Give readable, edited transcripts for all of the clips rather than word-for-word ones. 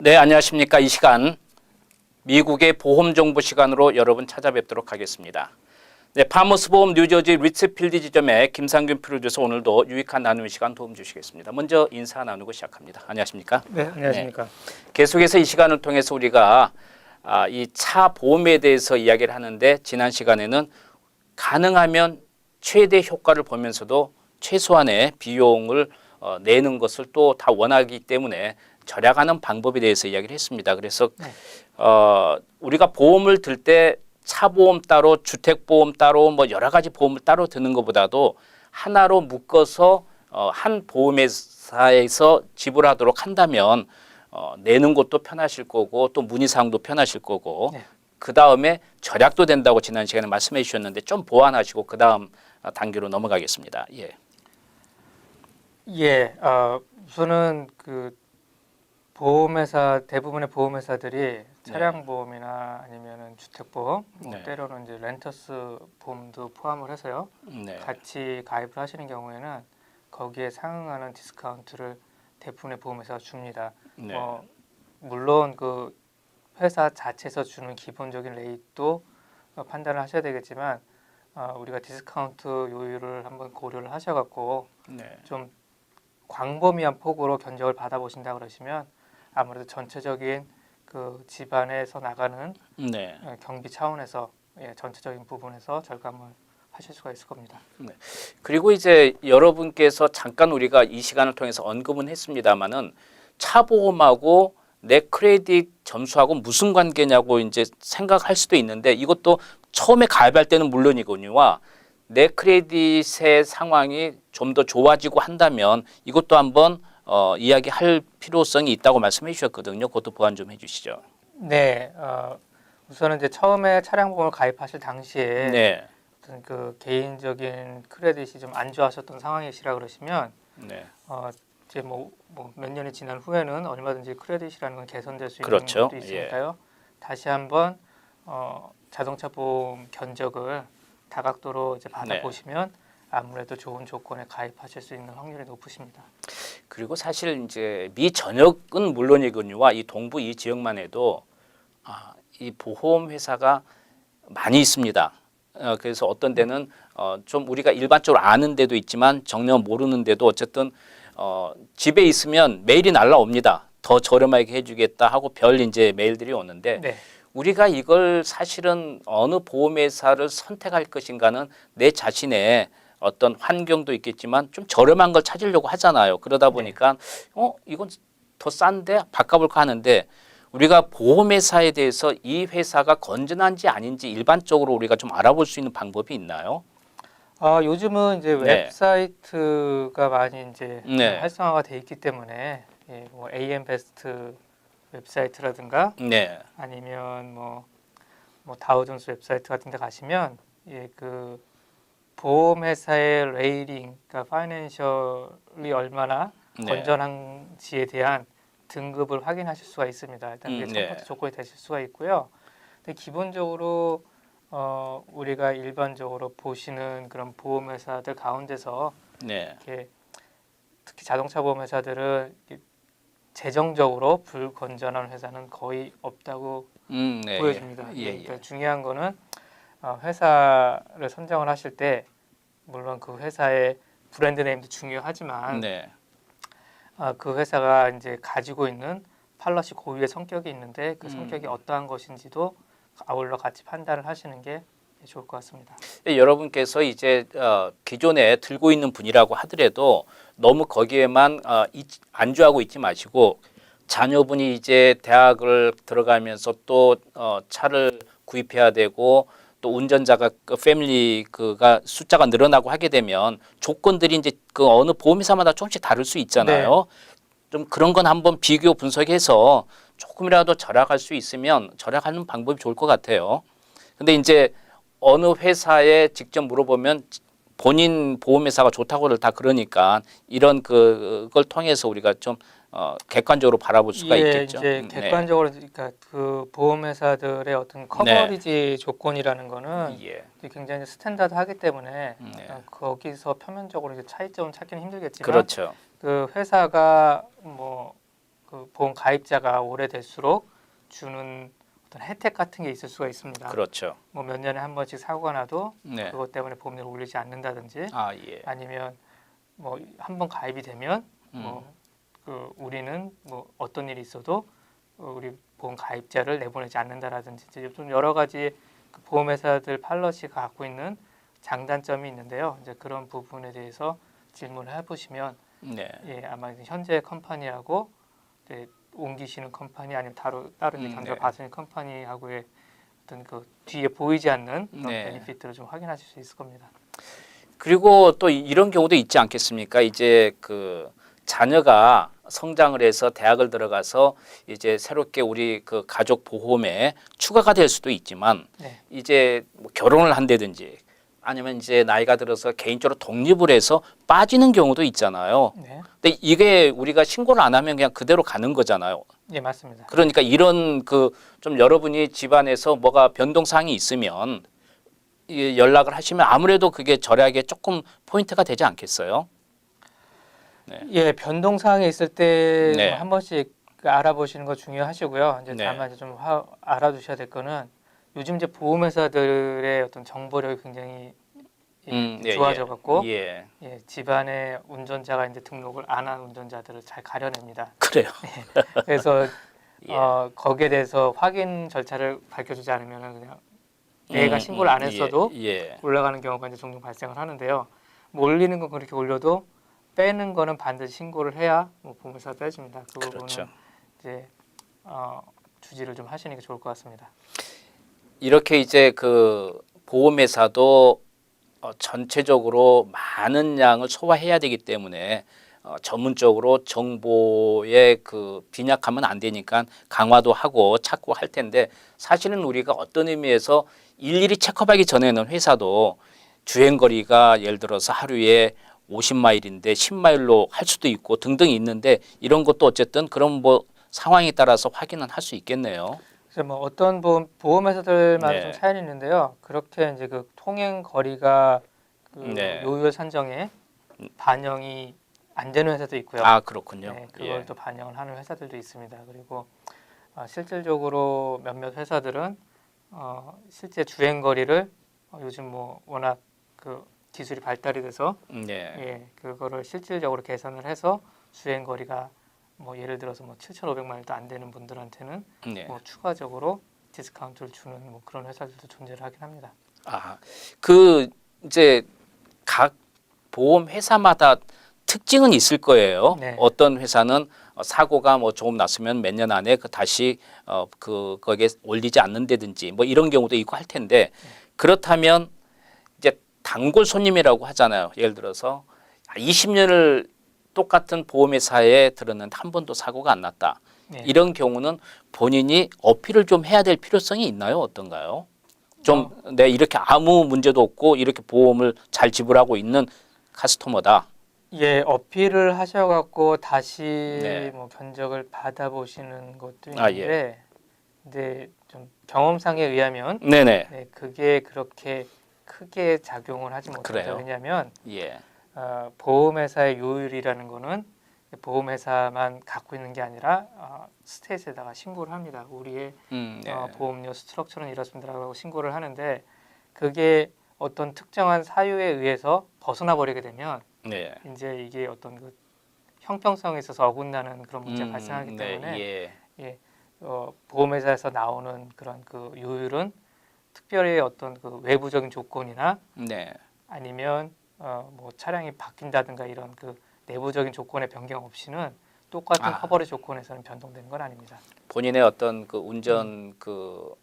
네, 안녕하십니까. 이 시간 미국의 보험 정보 시간으로 여러분 찾아뵙도록 하겠습니다. 네, 파머스 보험 뉴저지 리츠필드 지점의 김상균 프로듀서 오늘도 유익한 나눔 시간 도움 주시겠습니다. 먼저 인사 나누고 시작합니다. 안녕하십니까? 네, 안녕하십니까? 네, 계속해서 이 시간을 통해서 우리가 이 차 보험에 대해서 이야기를 하는데 지난 시간에는 가능하면 최대 효과를 보면서도 최소한의 비용을 내는 것을 또 다 원하기 때문에 절약하는 방법에 대해서 이야기를 했습니다. 그래서 우리가 보험을 들 때 차 보험 따로, 주택 보험 따로, 뭐 여러 가지 보험을 따로 드는 것보다도 하나로 묶어서 한 보험회사에서 지불하도록 한다면 내는 것도 편하실 거고 또 문의사항도 편하실 거고 네. 그 다음에 절약도 된다고 지난 시간에 말씀해 주셨는데 좀 보완하시고 그 다음 단계로 넘어가겠습니다. 예. 예, 우선은 그 보험회사 대부분의 보험회사들이 차량 보험이나 아니면은 주택 보험, 뭐 네. 때로는 이제 렌터스 보험도 포함을 해서요. 네. 같이 가입을 하시는 경우에는 거기에 상응하는 디스카운트를 대부분의 보험회사가 줍니다. 네. 물론 그 회사 자체에서 주는 기본적인 레이트도 판단을 하셔야 되겠지만 우리가 디스카운트 요율을 한번 고려를 하셔갖고 네. 좀 광범위한 폭으로 견적을 받아보신다 그러시면 아무래도 전체적인 그 집안에서 나가는 네. 경비 차원에서 전체적인 부분에서 절감을 하실 수가 있을 겁니다. 네. 그리고 이제 여러분께서 잠깐 우리가 이 시간을 통해서 언급은 했습니다마는 차 보험하고 내 크레딧 점수하고 무슨 관계냐고 이제 생각할 수도 있는데 이것도 처음에 가입할 때는 물론이거니와 내 크레딧의 상황이 좀 더 좋아지고 한다면 이것도 한번 이야기할 필요성이 있다고 말씀해 주셨거든요. 그것도 보완 좀 해주시죠. 네, 우선은 이제 처음에 차량 보험을 가입하실 당시에 네, 어떤 그 개인적인 크레딧이 좀 안 좋아하셨던 상황이시라 그러시면 네, 이제 뭐 몇 년이 지난 후에는 얼마든지 크레딧이라는 건 개선될 수 있는 그렇죠. 것도 있으니까요. 다시 한번 자동차 보험 견적을 다각도로 이제 받아보시면 아무래도 좋은 조건에 가입하실 수 있는 확률이 높으십니다. 그리고 사실 이제 미 전역은 물론이거니와 이 동부 이 지역만 해도 이 보험 회사가 많이 있습니다. 그래서 어떤 데는 좀 우리가 일반적으로 아는 데도 있지만 정녕 모르는 데도 어쨌든 집에 있으면 메일이 날라옵니다. 더 저렴하게 해주겠다 하고 별 이제 메일들이 오는데 네. 우리가 이걸 사실은 어느 보험회사를 선택할 것인가는 내 자신의 어떤 환경도 있겠지만 좀 저렴한 걸 찾으려고 하잖아요. 그러다 보니까 이건 더 싼데 바꿔볼까 하는데 우리가 보험회사에 대해서 이 회사가 건전한지 아닌지 일반적으로 우리가 좀 알아볼 수 있는 방법이 있나요? 요즘은 이제 네. 웹사이트가 많이 이제 네. 활성화가 돼 있기 때문에 뭐 AM 베스트 웹사이트라든가 네. 아니면 뭐 다우존스 웹사이트 같은 데 가시면 그 보험회사의 레이팅, 그러니까 파이낸셜이 얼마나 네. 건전한지에 대한 등급을 확인하실 수가 있습니다. 일단 그게 첫 번째 조건이 되실 수가 있고요. 근데 기본적으로 우리가 일반적으로 보시는 그런 보험회사들 가운데서 네. 이렇게 특히 자동차 보험회사들은 재정적으로 불건전한 회사는 거의 없다고 네. 보여집니다. 예. 그러니까 중요한 거는 회사를 선정을 하실 때 물론 그 회사의 브랜드 네임도 중요하지만 네. 그 회사가 이제 가지고 있는 팔러시 고유의 성격이 있는데 그 성격이 어떠한 것인지도 아울러 같이 판단을 하시는 게 좋을 것 같습니다. 여러분께서 이제 기존에 들고 있는 분이라고 하더라도 너무 거기에만 안주하고 있지 마시고 자녀분이 이제 대학을 들어가면서 또 차를 구입해야 되고 또 운전자가 그 패밀리 그가 숫자가 늘어나고 하게 되면 조건들이 이제 그 어느 보험회사마다 조금씩 다를 수 있잖아요. 좀 그런 건 한번 비교 분석해서 조금이라도 절약할 수 있으면 절약하는 방법이 좋을 것 같아요. 근데 이제 어느 회사에 직접 물어보면 본인 보험회사가 좋다고를 다 그러니까 이런 그걸 통해서 우리가 좀 객관적으로 바라볼 수가 있겠죠. 이제 객관적으로 그러니까 그 보험회사들의 어떤 커버리지 조건이라는 거는 예. 굉장히 스탠다드하기 때문에 네. 거기서 표면적으로 이제 차이점을 찾기는 힘들겠지만 그렇죠. 그 회사가 뭐 그 보험 가입자가 오래될수록 주는 어떤 혜택 같은 게 있을 수가 있습니다. 그렇죠. 뭐 몇 년에 한 번씩 사고가 나도 네. 그것 때문에 보험료를 올리지 않는다든지 아, 예. 아니면 뭐 한 번 가입이 되면 음. 우리는 뭐 어떤 일이 있어도 우리 보험 가입자를 내보내지 않는다라든지 이제 좀 여러 가지 그 보험회사들 팔러시가 갖고 있는 장단점이 있는데요. 이제 그런 부분에 대해서 질문을 해보시면 네. 예, 아마 현재 컴퍼니하고 이제 옮기시는 컴퍼니 아니면 다른 이제 경쟁 네. 받으시는 컴퍼니하고의 어떤 그 뒤에 보이지 않는 그런 네. 베니핏들을 좀 확인하실 수 있을 겁니다. 그리고 또 이런 경우도 있지 않겠습니까? 이제 그 자녀가 성장을 해서 대학을 들어가서 이제 새롭게 우리 그 가족 보험에 추가가 될 수도 있지만 네. 이제 뭐 결혼을 한다든지 아니면 이제 나이가 들어서 개인적으로 독립을 해서 빠지는 경우도 있잖아요. 네, 근데 이게 우리가 신고를 안 하면 그냥 그대로 가는 거잖아요. 예, 맞습니다. 그러니까 이런 그 좀 여러분이 집안에서 뭐가 변동사항이 있으면 이 연락을 하시면 아무래도 그게 절약에 조금 포인트가 되지 않겠어요? 예, 변동 사항이 있을 때 네. 한 번씩 알아보시는 거 중요하시고요. 이제 네. 다만 이제 좀 알아두셔야 될 거는 요즘 이제 보험회사들의 어떤 정보력이 굉장히 예, 좋아져 갖고 예. 예, 집안에 운전자가 이제 등록을 안 한 운전자들을 잘 가려냅니다. 그래요. 그래서 예. 거기에 대해서 확인 절차를 밝혀주지 않으면 그냥 내가 신고를 안 했어도 예. 올라가는 경우가 이제 종종 발생을 하는데요. 뭐 올리는 건 그렇게 올려도 빼는 거는 반드시 신고를 해야 뭐 보험회사 빼줍니다. 그 부분은 그렇죠. 이제 주지를 좀 하시는 게 좋을 것 같습니다. 이렇게 이제 그 보험회사도 전체적으로 많은 양을 소화해야 되기 때문에 전문적으로 정보에 그 빈약하면 안 되니까 강화도 하고 찾고 할 텐데 사실은 우리가 어떤 의미에서 일일이 체크하기 전에는 회사도 주행거리가 예를 들어서 하루에 50마일인데 10마일로 할 수도 있고 등등 있는데 이런 것도 어쨌든 그런 뭐 상황에 따라서 확인은 할 수 있겠네요. 그래서 뭐 어떤 보험회사들마다 네. 좀 차이는 있는데요. 그렇게 이제 그 통행 거리가 그 네. 요율 산정에 반영이 안 되는 회사도 있고요. 아, 그렇군요. 네, 그걸 예. 또 반영을 하는 회사들도 있습니다. 그리고 실질적으로 몇몇 회사들은 실제 주행 거리를 요즘 뭐 워낙 그 기술이 발달이 돼서 네. 예, 그거를 실질적으로 계산을 해서 주행 거리가 뭐 예를 들어서 뭐 7,500마일도 안 되는 분들한테는 네. 뭐 추가적으로 디스카운트를 주는 뭐 그런 회사들도 존재를 하긴 합니다. 아, 그 이제 각 보험 회사마다 특징은 있을 거예요. 네. 어떤 회사는 사고가 뭐 조금 났으면 몇 년 안에 그 다시 거기에 올리지 않는다든지 뭐 이런 경우도 있고 할 텐데 그렇다면 이제 단골 손님이라고 하잖아요. 예를 들어서 20년을 똑같은 보험회사에 들었는데 한 번도 사고가 안 났다. 네. 이런 경우는 본인이 어필을 좀 해야 될 필요성이 있나요? 어떤가요? 좀 내 이렇게 아무 문제도 없고 이렇게 보험을 잘 지불하고 있는 카스토머다. 예, 어필을 하셔갖고 다시 네. 뭐 견적을 받아보시는 것도 아, 있는데, 근데 좀 경험상에 의하면 네네. 네, 그게 그렇게 크게 작용을 하지 못합니다. 그래요? 왜냐하면 예. 보험회사의 요율이라는 거는 보험회사만 갖고 있는 게 아니라 스테이트에다가 신고를 합니다. 우리의 네. 보험료 스트럭처는 이렇습니다라고 신고를 하는데 그게 어떤 특정한 사유에 의해서 벗어나 버리게 되면 네. 이제 이게 어떤 그 형평성에 있어서 어긋나는 그런 문제가 발생하기 네. 때문에 예. 보험회사에서 나오는 그런 그 요율은 특별히 어떤 그 외부적인 조건이나 네. 아니면 뭐 차량이 바뀐다든가 이런 그 내부적인 조건의 변경 없이는 똑같은 커버리 조건에서는 변동되는 건 아닙니다. 본인의 어떤 그 운전 그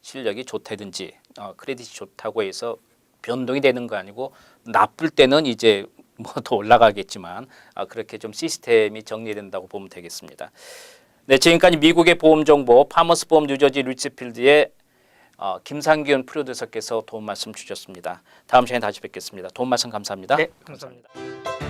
실력이 좋다든지 크레딧이 좋다고 해서 변동이 되는 거 아니고 나쁠 때는 이제 뭐 더 올라가겠지만 그렇게 좀 시스템이 정리된다고 보면 되겠습니다. 네, 지금까지 미국의 보험 정보 파머스 보험 뉴저지 리츠필드의 김상균 프로듀서께서 도움 말씀 주셨습니다. 다음 시간에 다시 뵙겠습니다. 도움 말씀 감사합니다. 네, 감사합니다.